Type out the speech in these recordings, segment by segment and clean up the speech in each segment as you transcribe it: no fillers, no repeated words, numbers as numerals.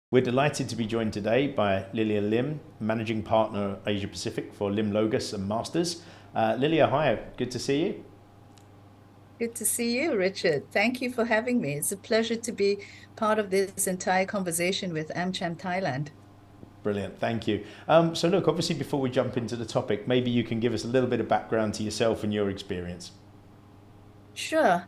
We're delighted to be joined today by Lelia Lim, Managing Partner Asia Pacific for Lim Logus and Masters. Lelia, hi, good to see you. Good to see you, Richard. Thank you for having me. It's a pleasure to be part of this entire conversation with AmCham Thailand. Brilliant, thank you. So look, obviously before we jump into the topic, maybe you can give us a little bit of background to yourself and your experience. Sure.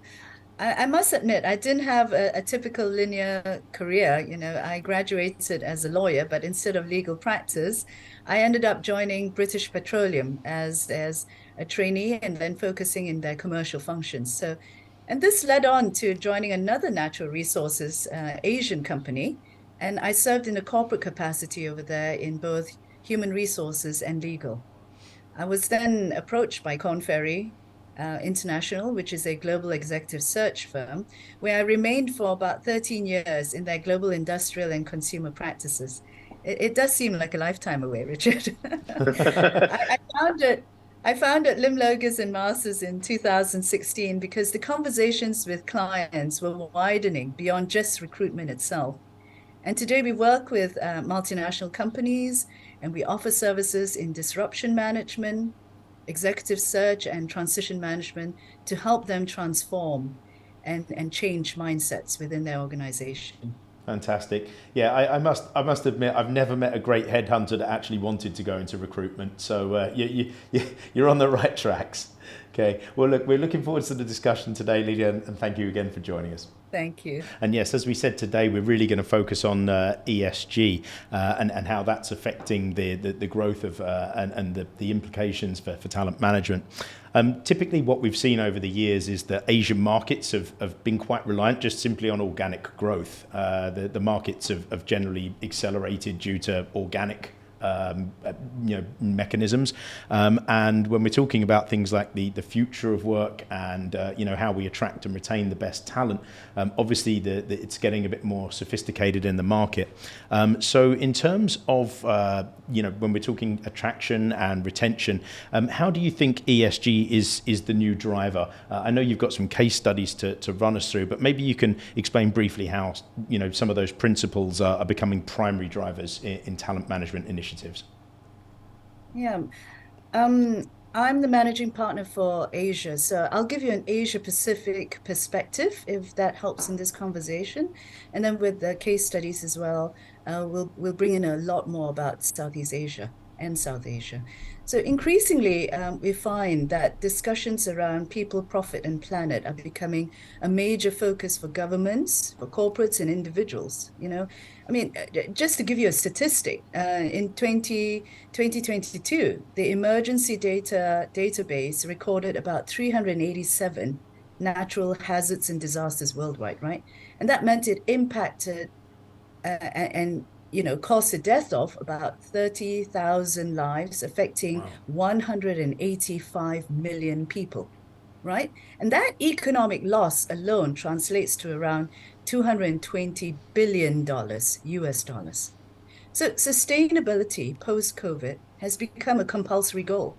I must admit, I didn't have a typical linear career. I graduated as a lawyer, but instead of legal practice, I ended up joining British Petroleum as a trainee and then focusing in their commercial functions. And this led on to joining another natural resources Asian company. And I served in a corporate capacity over there in both human resources and legal. I was then approached by Korn Ferry International, which is a global executive search firm, where I remained for about 13 years in their global industrial and consumer practices. It does seem like a lifetime away, Richard. I found it. I founded Lim Logus and Masters in 2016 because the conversations with clients were widening beyond just recruitment itself. And today we work with multinational companies and we offer services in disruption management, executive search, and transition management to help them transform and change mindsets within their organization. Fantastic. Yeah, I must admit I've never met a great headhunter that actually wanted to go into recruitment. So you're on the right tracks. Okay. Well, look, we're looking forward to the discussion today, Lydia, and thank you again for joining us. Thank you. And yes, as we said today, we're really going to focus on ESG and how that's affecting the growth of and the implications for talent management. Typically, what we've seen over the years is that Asian markets have been quite reliant just simply on organic growth. The markets have generally accelerated due to organic mechanisms. And when we're talking about things like the future of work and how we attract and retain the best talent, obviously it's getting a bit more sophisticated in the market. So in terms of when we're talking attraction and retention, how do you think ESG is the new driver? I know you've got some case studies to run us through, but maybe you can explain briefly how some of those principles are becoming primary drivers in talent management initiatives. Yeah. Um, I'm the managing partner for Asia, so I'll give you an Asia Pacific perspective if that helps in this conversation. And then with the case studies as well, we'll bring in a lot more about Southeast Asia and South Asia. So increasingly, we find that discussions around people, profit, and planet are becoming a major focus for governments, for corporates, and individuals. Just to give you a statistic, in 2022, the emergency data database recorded about 387 natural hazards and disasters worldwide, right? And that meant it impacted and caused the death of about 30,000 lives, affecting Wow. 185 million people, right? And that economic loss alone translates to around $220 billion US dollars. So sustainability post-COVID has become a compulsory goal.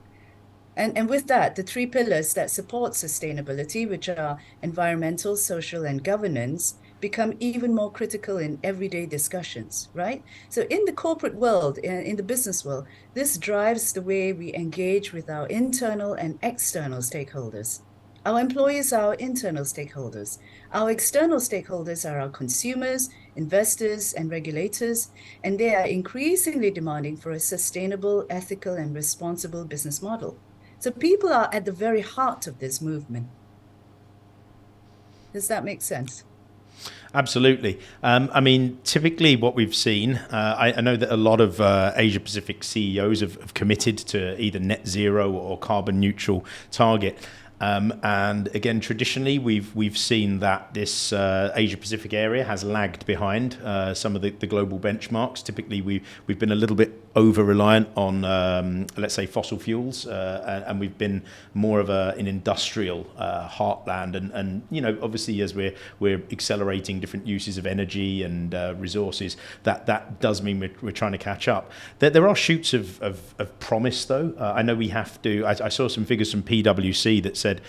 And with that, the three pillars that support sustainability, which are environmental, social, and governance, become even more critical in everyday discussions, right? So in the corporate world, in the business world, this drives the way we engage with our internal and external stakeholders. Our employees are our internal stakeholders. Our external stakeholders are our consumers, investors, and regulators, and they are increasingly demanding for a sustainable, ethical, and responsible business model. So people are at the very heart of this movement. Does that make sense? Absolutely. Typically what we've seen, I know that a lot of Asia Pacific CEOs have committed to either net zero or carbon neutral target. And again, traditionally, we've seen that this Asia Pacific area has lagged behind some of the global benchmarks. Typically, we've been a little bit over reliant on, let's say, fossil fuels, and we've been more of an industrial heartland. And obviously, as we're accelerating different uses of energy and resources, that does mean we're trying to catch up. There are shoots of promise, though. I know we have to. I saw some figures from PwC that said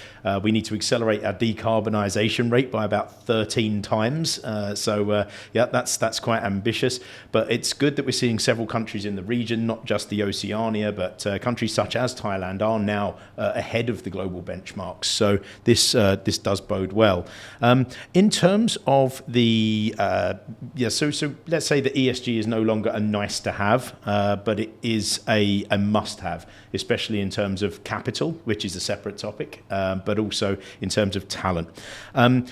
we need to accelerate our decarbonisation rate by about 13 times. Yeah, that's quite ambitious. But it's good that we're seeing several countries in the region, not just the Oceania, but countries such as Thailand are now ahead of the global benchmarks. So this does bode well. In terms of the so let's say that ESG is no longer a nice to have, but it is a must have, especially in terms of capital, which is a separate topic, but also in terms of talent.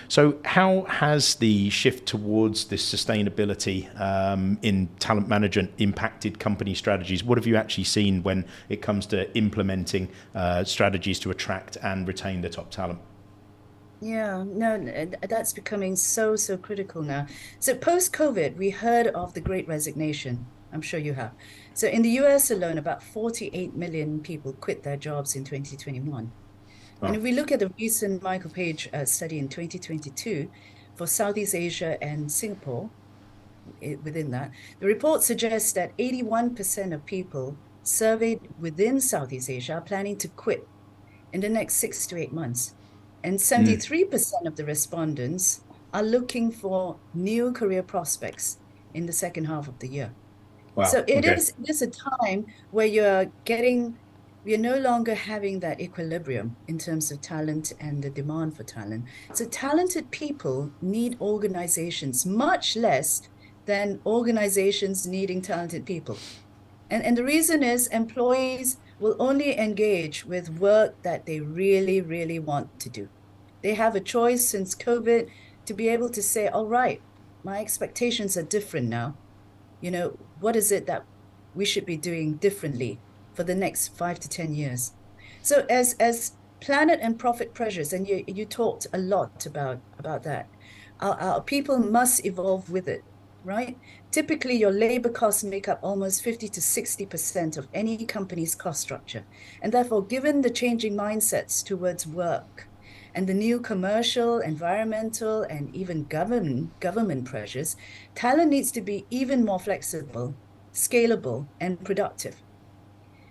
So how has the shift towards this sustainability in talent management impacted company strategies? What have you actually seen when it comes to implementing strategies to attract and retain the top talent? Yeah, no, that's becoming so critical now. So post-COVID, we heard of the Great Resignation. I'm sure you have. So in the US alone, about 48 million people quit their jobs in 2021. And if we look at the recent Michael Page study in 2022 for Southeast Asia and Singapore, within that, the report suggests that 81% of people surveyed within Southeast Asia are planning to quit in the next 6 to 8 months. And 73% of the respondents are looking for new career prospects in the second half of the year. Wow. So it Okay. is a time where we're no longer having that equilibrium in terms of talent and the demand for talent. So talented people need organizations much less than organizations needing talented people. And the reason is employees will only engage with work that they really, really want to do. They have a choice since COVID to be able to say, all right, my expectations are different now. What is it that we should be doing differently for the next 5 to 10 years? So as planet and profit pressures, and you talked a lot about that, our people must evolve with it, right? Typically, your labor costs make up almost 50 to 60% of any company's cost structure. And therefore, given the changing mindsets towards work and the new commercial, environmental, and even government pressures, talent needs to be even more flexible, scalable, and productive.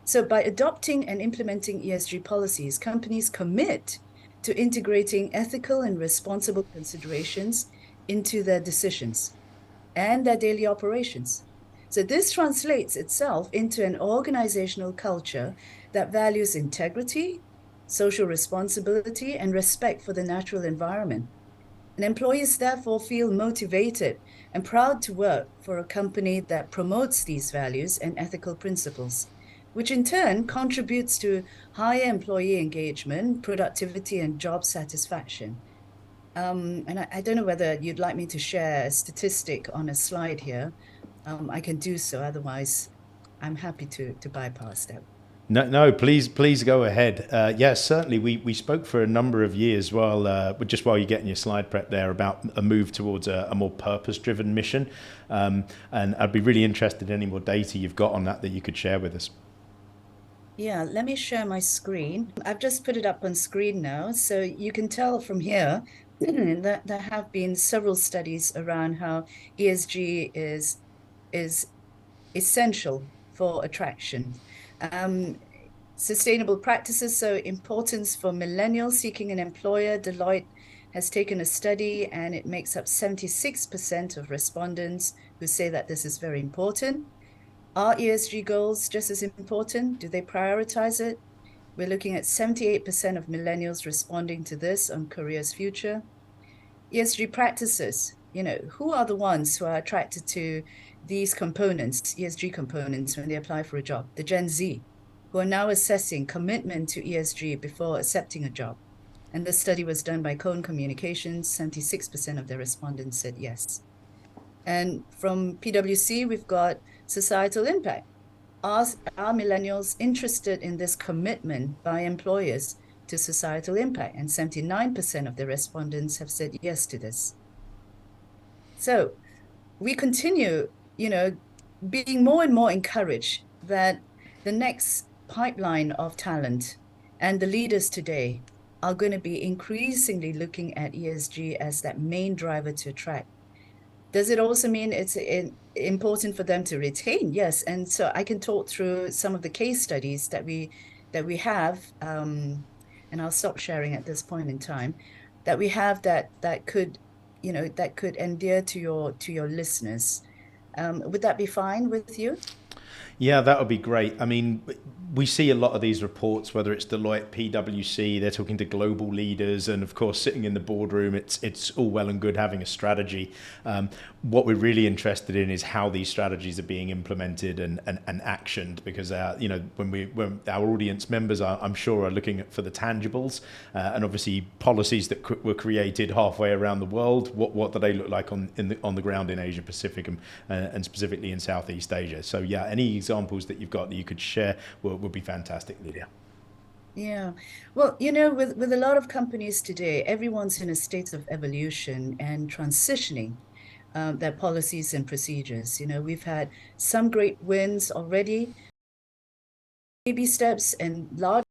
So by adopting and implementing ESG policies, companies commit to integrating ethical and responsible considerations into their decisions and their daily operations. So this translates itself into an organizational culture that values integrity, social responsibility, and respect for the natural environment. And employees therefore feel motivated and proud to work for a company that promotes these values and ethical principles, which in turn contributes to higher employee engagement, productivity, and job satisfaction. And I don't know whether you'd like me to share a statistic on a slide here. I can do so. Otherwise, I'm happy to bypass that. No, please go ahead. Yes, certainly. We spoke for a number of years just while you're getting your slide prep there about a move towards a more purpose-driven mission. And I'd be really interested in any more data you've got on that you could share with us. Yeah, let me share my screen. I've just put it up on screen now. So you can tell from here that there have been several studies around how ESG is essential for attraction. Sustainable practices, so importance for millennials seeking an employer. Deloitte has taken a study and it makes up 76% of respondents who say that this is very important. Are ESG goals just as important? Do they prioritize it? We're looking at 78% of millennials responding to this on Korea's future. ESG practices, who are the ones who are attracted to these components, ESG components, when they apply for a job? The Gen Z, who are now assessing commitment to ESG before accepting a job. And this study was done by Cone Communications. 76% of the respondents said yes. And from PwC, we've got societal impact. Are millennials interested in this commitment by employers to societal impact? And 79% of the respondents have said yes to this. So we continue, being more and more encouraged that the next pipeline of talent and the leaders today are going to be increasingly looking at ESG as that main driver to attract. Does it also mean it's important for them to retain? Yes. And so I can talk through some of the case studies that we have, and I'll stop sharing at this point in time, that we have that could, that could endear to your listeners. Would that be fine with you? Yeah, that would be great. I mean, we see a lot of these reports, whether it's Deloitte, PwC, they're talking to global leaders, and of course, sitting in the boardroom, it's all well and good having a strategy. What we're really interested in is how these strategies are being implemented and actioned, because when our audience members are, I'm sure, are looking for the tangibles, and obviously policies that were created halfway around the world. What do they look like on the ground in Asia Pacific and specifically in Southeast Asia? So yeah, any examples that you've got that you could share would be fantastic, Lelia. Yeah. Well, with a lot of companies today, everyone's in a state of evolution and transitioning their policies and procedures. We've had some great wins already, baby steps, and large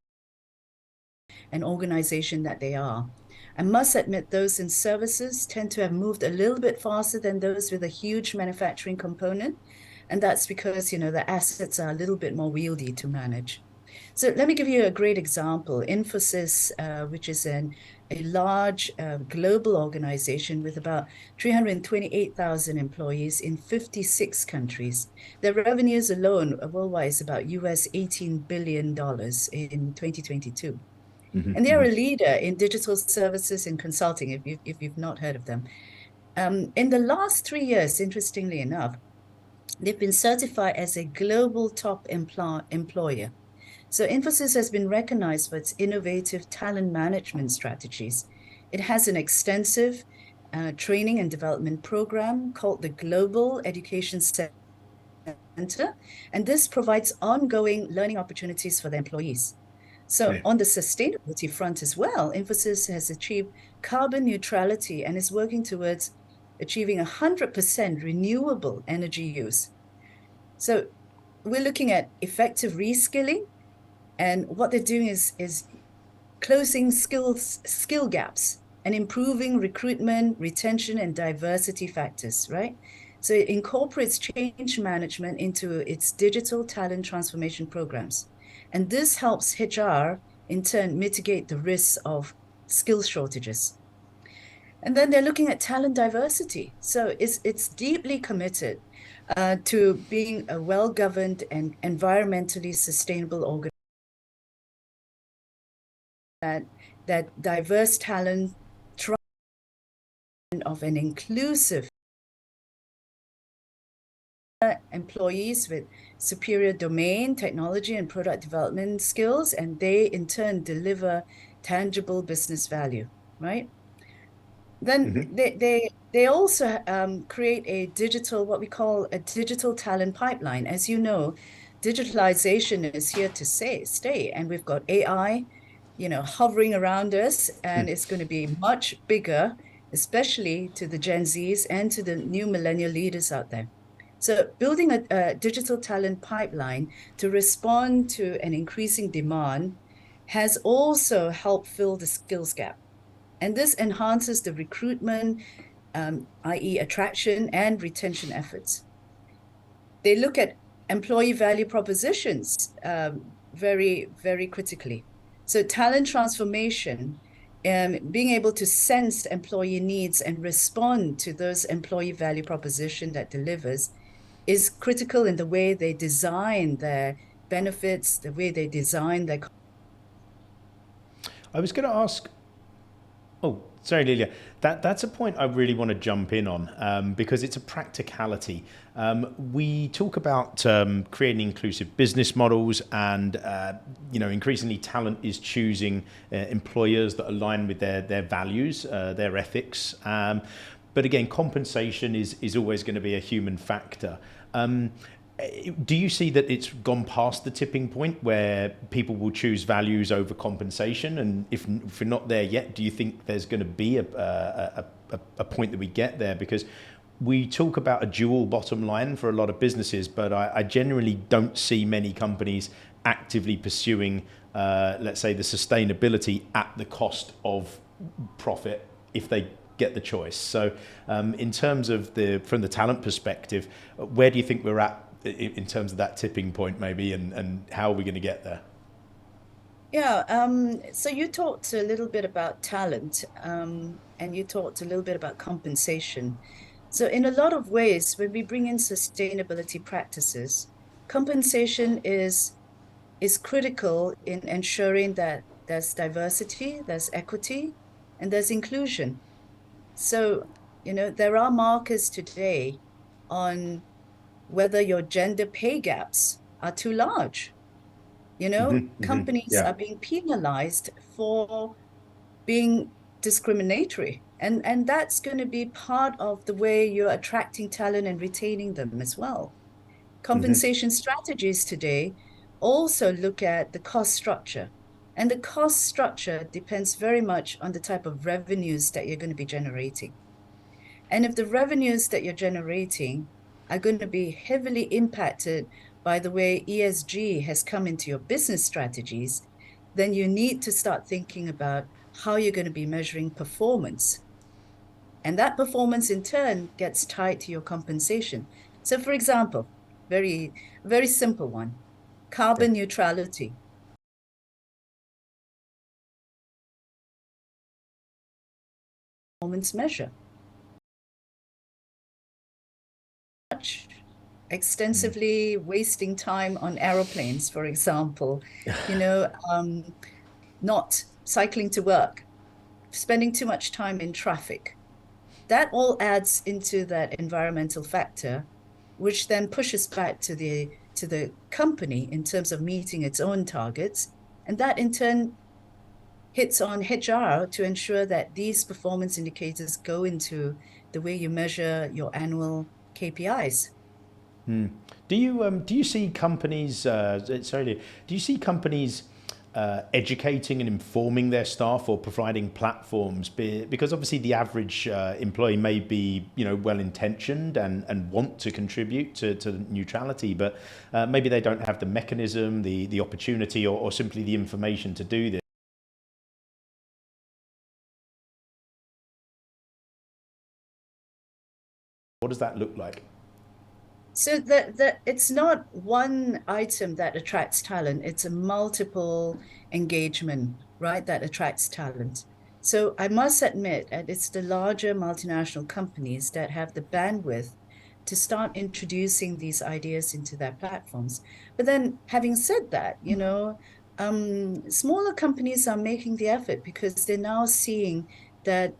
an organization that they are. I must admit, those in services tend to have moved a little bit faster than those with a huge manufacturing component. And that's because, the assets are a little bit more wieldy to manage. So let me give you a great example. Infosys, which is a large global organization with about 328,000 employees in 56 countries. Their revenues alone worldwide is about US $18 billion in 2022. And they are a leader in digital services and consulting, if you've not heard of them. In the last 3 years, interestingly enough, they've been certified as a global top employer. So Infosys has been recognized for its innovative talent management strategies. It has an extensive training and development program called the Global Education Center, and this provides ongoing learning opportunities for the employees. So on the sustainability front as well, Infosys has achieved carbon neutrality and is working towards achieving 100% renewable energy use. So we're looking at effective reskilling, and what they're doing is closing skill gaps and improving recruitment, retention, and diversity factors, right? So it incorporates change management into its digital talent transformation programs. And this helps HR, in turn, mitigate the risks of skill shortages. And then they're looking at talent diversity. So it's deeply committed to being a well-governed and environmentally sustainable organization. That diverse talent of an inclusive employees with superior domain, technology, and product development skills, and they in turn deliver tangible business value, right? Then they also create what we call a digital talent pipeline. As you know, digitalization is here to stay, and we've got AI, hovering around us, and it's going to be much bigger, especially to the Gen Zs and to the new millennial leaders out there. So building a digital talent pipeline to respond to an increasing demand has also helped fill the skills gap. And this enhances the recruitment, i.e. attraction and retention efforts. They look at employee value propositions very, very critically. So talent transformation, being able to sense employee needs and respond to those employee value proposition that delivers is critical in the way they design their benefits, the way they design their. I was going to ask. Oh, sorry, Lelia. That's a point I really want to jump in on because it's a practicality. We talk about creating inclusive business models, and increasingly talent is choosing employers that align with their values, their ethics. But again, compensation is always going to be a human factor. Do you see that it's gone past the tipping point where people will choose values over compensation? And if we're not there yet, do you think there's going to be a point that we get there? Because we talk about a dual bottom line for a lot of businesses, but I generally don't see many companies actively pursuing, let's say, the sustainability at the cost of profit if they get the choice. So, in terms of from the talent perspective, where do you think we're at in terms of that tipping point, maybe, and how are we going to get there? Yeah, so you talked a little bit about talent, and you talked a little bit about compensation. So in a lot of ways, when we bring in sustainability practices, compensation is critical in ensuring that there's diversity, there's equity, and there's inclusion. So, there are markers today on whether your gender pay gaps are too large. Companies Yeah. are being penalized for being discriminatory. And that's going to be part of the way you're attracting talent and retaining them as well. Compensation strategies today also look at the cost structure. And the cost structure depends very much on the type of revenues that you're going to be generating. And if the revenues that you're generating are going to be heavily impacted by the way ESG has come into your business strategies, then you need to start thinking about how you're going to be measuring performance. And that performance in turn gets tied to your compensation. So, for example, very, very simple one, Yeah. carbon neutrality, performance measure. Extensively wasting time on aeroplanes, for example, not cycling to work, spending too much time in traffic. That all adds into that environmental factor, which then pushes back to the company in terms of meeting its own targets. And that in turn hits on HR to ensure that these performance indicators go into the way you measure your annual KPIs. Do you see companies? Do you see companies educating and informing their staff or providing platforms? Because obviously the average employee may be well intentioned and want to contribute to neutrality, but maybe they don't have the mechanism, the opportunity, or simply the information to do this. What does that look like? So that it's not one item that attracts talent, it's a multiple engagement, right, that attracts talent. So I must admit, and it's the larger multinational companies that have the bandwidth to start introducing these ideas into their platforms. But then having said that, smaller companies are making the effort because they're now seeing that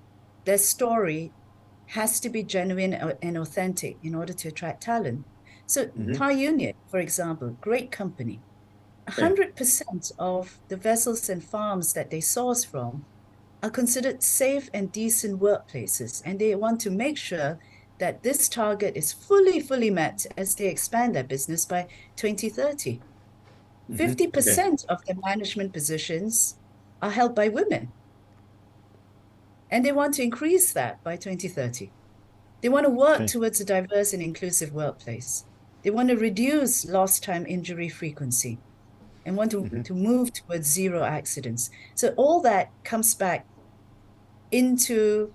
their story has to be genuine and authentic in order to attract talent. So Thai Union, for example, great company. Yeah. 100% of the vessels and farms that they source from are considered safe and decent workplaces. And they want to make sure that this target is fully met as they expand their business by 2030. Okay. 50% of the management positions are held by women. And they want to increase that by 2030. They want to work Okay. towards a diverse and inclusive workplace. They want to reduce lost time injury frequency and want to move towards zero accidents. So all that comes back into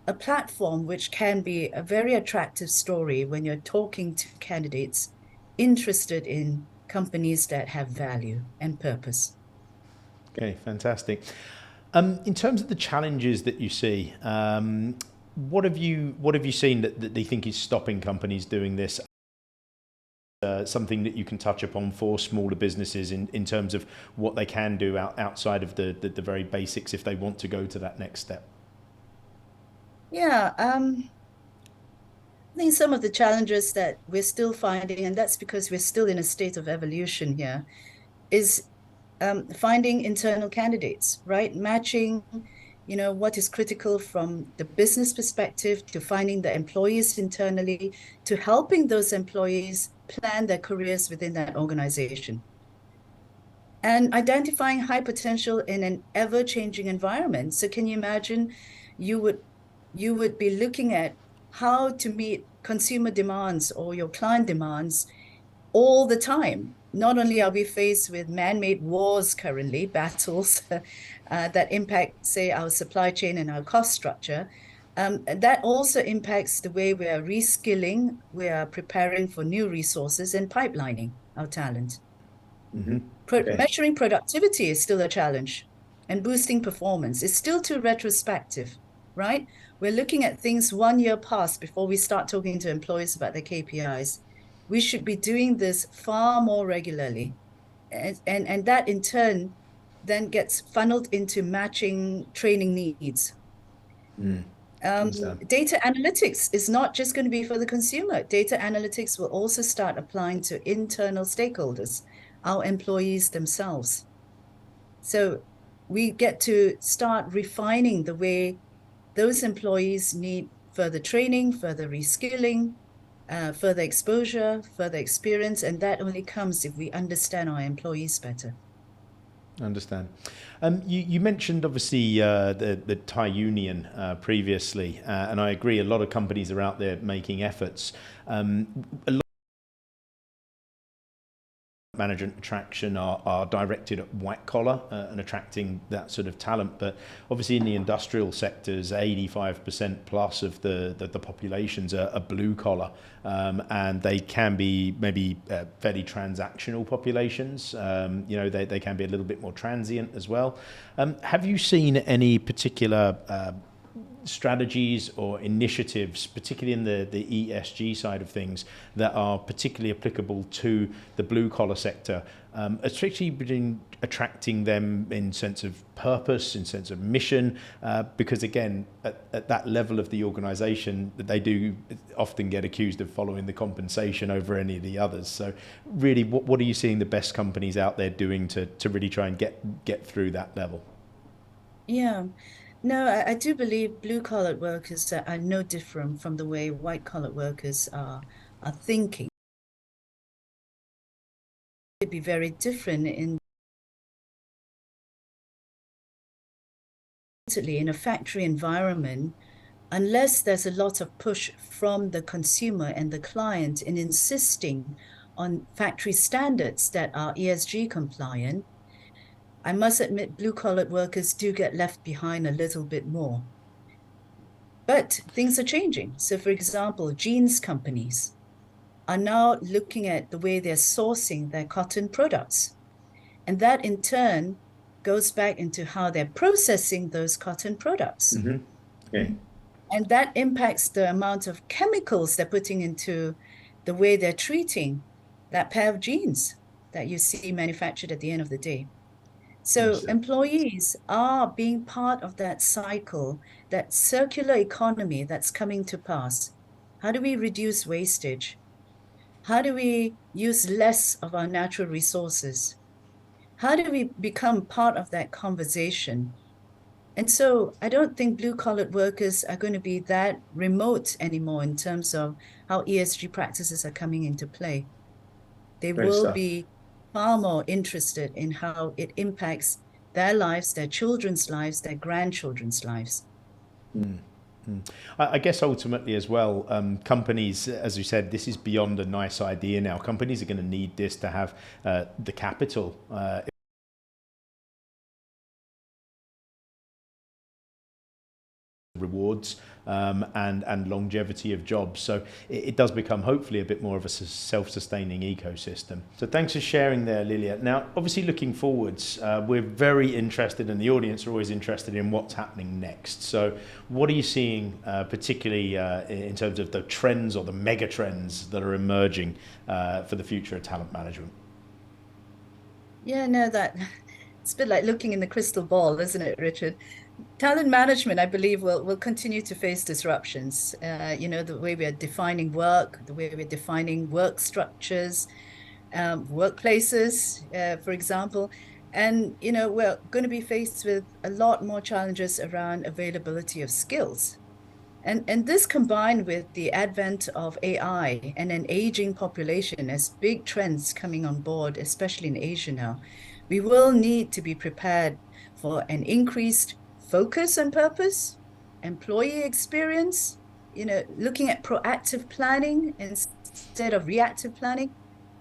a platform which can be a very attractive story when you're talking to candidates interested in companies that have value and purpose. Okay. Fantastic. In terms of the challenges that you see, what have you seen that they think is stopping companies doing this? Something that you can touch upon for smaller businesses in terms of what they can do outside of the very basics if they want to go to that next step. Yeah, I think some of the challenges that we're still finding, and that's because we're still in a state of evolution here, is finding internal candidates, right? Matching, what is critical from the business perspective to finding the employees internally to helping those employees plan their careers within that organization and identifying high potential in an ever-changing environment. So can you imagine you would be looking at how to meet consumer demands or your client demands all the time. Not only are we faced with man-made wars currently, battles that impact, say, our supply chain and our cost structure, that also impacts the way we are reskilling, we are preparing for new resources and pipelining our talent. Okay. Measuring productivity is still a challenge, and boosting performance is still too retrospective, right? We're looking at things 1 year past before we start talking to employees about their KPIs. We should be doing this far more regularly. And that in turn then gets funneled into matching training needs. Understand. Data analytics is not just going to be for the consumer. Data analytics will also start applying to internal stakeholders, our employees themselves. So we get to start refining the way those employees need further training, further reskilling, further exposure, further experience, and that only comes if we understand our employees better. Understand. You mentioned obviously the Thai union previously, and I agree. A lot of companies are out there making efforts. A lot of management attraction are directed at white collar and attracting that sort of talent. But obviously, in the industrial sectors, 85% plus of the populations are blue collar, and they can be maybe fairly transactional populations. They can be a little bit more transient as well. Have you seen any particular strategies or initiatives, particularly in the ESG side of things, that are particularly applicable to the blue collar sector, especially between attracting them in sense of purpose, in sense of mission, because again, at that level of the organisation, they do often get accused of following the compensation over any of the others. So really, what are you seeing the best companies out there doing to really try and get through that level? Yeah. No, I do believe blue-collar workers are no different from the way white-collar workers are thinking. It'd be very different in a factory environment, unless there's a lot of push from the consumer and the client in insisting on factory standards that are ESG compliant. I must admit, blue-collar workers do get left behind a little bit more. But things are changing. So, for example, jeans companies are now looking at the way they're sourcing their cotton products. And that in turn goes back into how they're processing those cotton products. Okay. And that impacts the amount of chemicals they're putting into the way they're treating that pair of jeans that you see manufactured at the end of the day. So Understood. employees are being part of that cycle, that circular economy that's coming to pass. How do we reduce wastage? How do we use less of our natural resources? How do we become part of that conversation? And so I don't think blue-collar workers are going to be that remote anymore in terms of how ESG practices are coming into play. They Great will stuff. be far more interested in how it impacts their lives, their children's lives, their grandchildren's lives. I guess ultimately as well, companies, as you said, this is beyond a nice idea now. Companies are going to need this to have the capital. Rewards and longevity of jobs. So it does become hopefully a bit more of a self-sustaining ecosystem. So thanks for sharing there, Lelia. Now, obviously looking forwards, we're very interested and the audience are always interested in what's happening next. So what are you seeing particularly in terms of the trends or the mega trends that are emerging for the future of talent management? Yeah, no, it's a bit like looking in the crystal ball, isn't it, Richard? Talent management, I believe, will continue to face disruptions. The way we are defining work, the way we're defining work structures, workplaces, for example. And, we're going to be faced with a lot more challenges around availability of skills. And this combined with the advent of AI and an aging population as big trends coming on board, especially in Asia now, we will need to be prepared for an increased focus on purpose, employee experience, looking at proactive planning instead of reactive planning,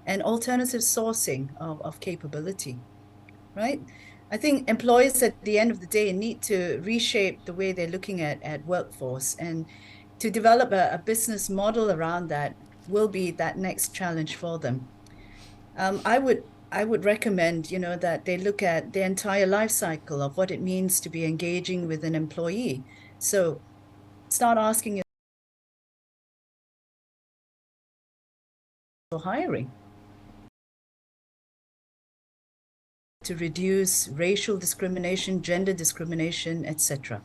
and alternative sourcing of capability, right? I think employers at the end of the day need to reshape the way they're looking at workforce, and to develop a business model around that will be that next challenge for them. I would recommend, that they look at the entire life cycle of what it means to be engaging with an employee. So start asking your hiring to reduce racial discrimination, gender discrimination, etc.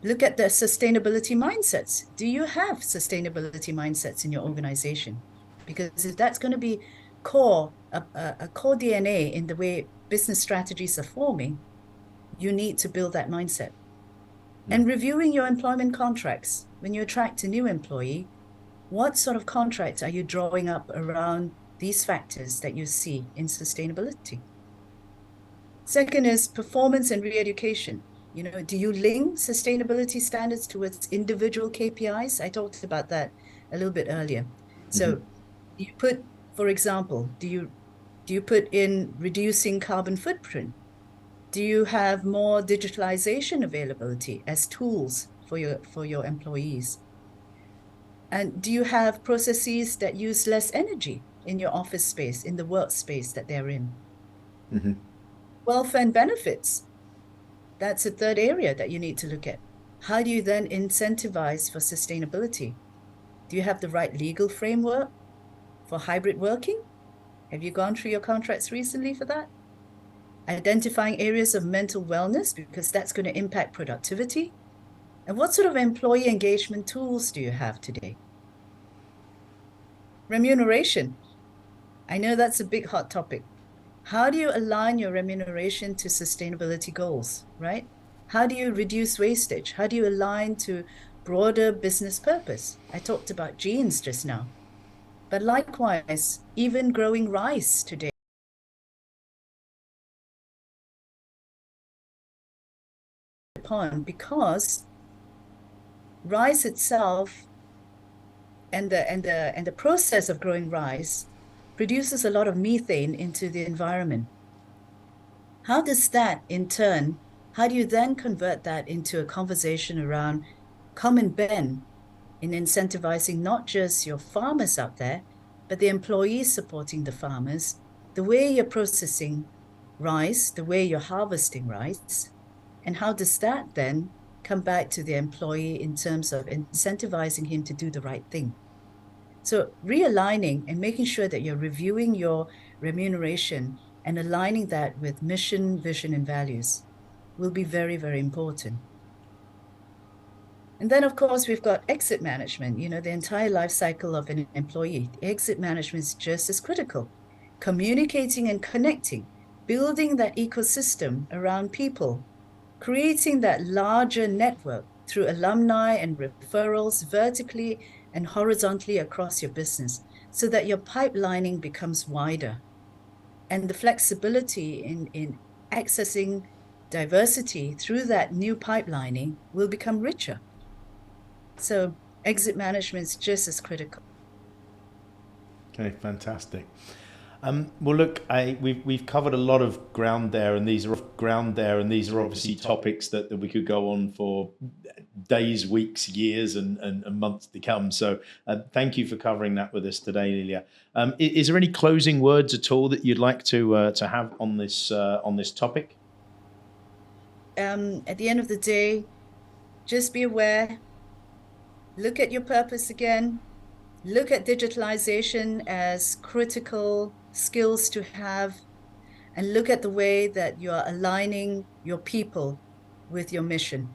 Look at the sustainability mindsets. Do you have sustainability mindsets in your organization? Because if that's going to be a core DNA in the way business strategies are forming, you need to build that mindset. And reviewing your employment contracts. When you attract a new employee, what sort of contracts are you drawing up around these factors that you see in sustainability? Second is performance and re-education. Do you link sustainability standards towards individual KPIs? I talked about that a little bit earlier. So you put, for example, do you put in reducing carbon footprint? Do you have more digitalization availability as tools for your employees? And do you have processes that use less energy in your office space, in the workspace that they're in? Welfare and benefits. That's a third area that you need to look at. How do you then incentivize for sustainability? Do you have the right legal framework for hybrid working? Have you gone through your contracts recently for that? Identifying areas of mental wellness, because that's going to impact productivity. And what sort of employee engagement tools do you have today? Remuneration. I know that's a big hot topic. How do you align your remuneration to sustainability goals, right? How do you reduce wastage? How do you align to broader business purpose? I talked about genes just now. But likewise, even growing rice today, because rice itself and the process of growing rice produces a lot of methane into the environment. How does that in turn, how do you then convert that into a conversation around common bend in incentivizing not just your farmers out there, but the employees supporting the farmers, the way you're processing rice, the way you're harvesting rice, and how does that then come back to the employee in terms of incentivizing him to do the right thing? So realigning and making sure that you're reviewing your remuneration and aligning that with mission, vision, and values will be very, very important. And then, of course, we've got exit management, the entire life cycle of an employee. Exit management is just as critical. Communicating and connecting, building that ecosystem around people, creating that larger network through alumni and referrals vertically and horizontally across your business, so that your pipelining becomes wider. And the flexibility in accessing diversity through that new pipelining will become richer. So exit management is just as critical. Okay, fantastic. Well, look, we've covered a lot of ground there, and these are obviously topics that we could go on for days, weeks, years, and months to come. So, thank you for covering that with us today, Lelia. Is there any closing words at all that you'd like to have on this topic? At the end of the day, just be aware. Look at your purpose again. Look at digitalization as critical skills to have, and look at the way that you are aligning your people with your mission.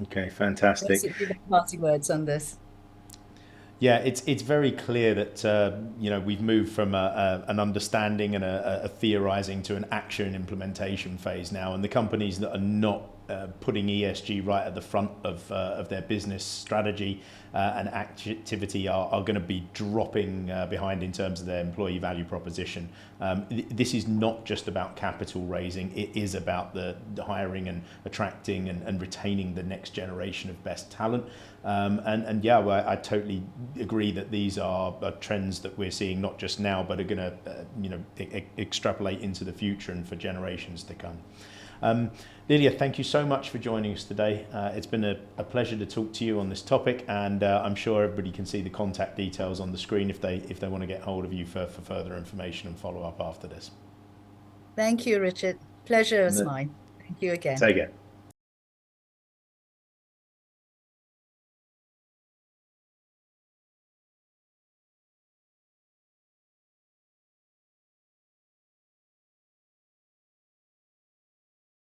Okay, fantastic. Basically, the party words on this. Yeah, it's very clear that we've moved from an understanding and a theorizing to an action implementation phase now, and the companies that are not putting ESG right at the front of their business strategy and activity are going to be dropping behind in terms of their employee value proposition. This is not just about capital raising, it is about the hiring and attracting and retaining the next generation of best talent. And yeah, well, I totally agree that these are trends that we're seeing not just now, but are going to extrapolate into the future and for generations to come. Lelia, thank you so much for joining us today. It's been a pleasure to talk to you on this topic, and I'm sure everybody can see the contact details on the screen if they want to get hold of you for further information and follow up after this. Thank you, Richard. Pleasure is mine. Thank you again. Take care.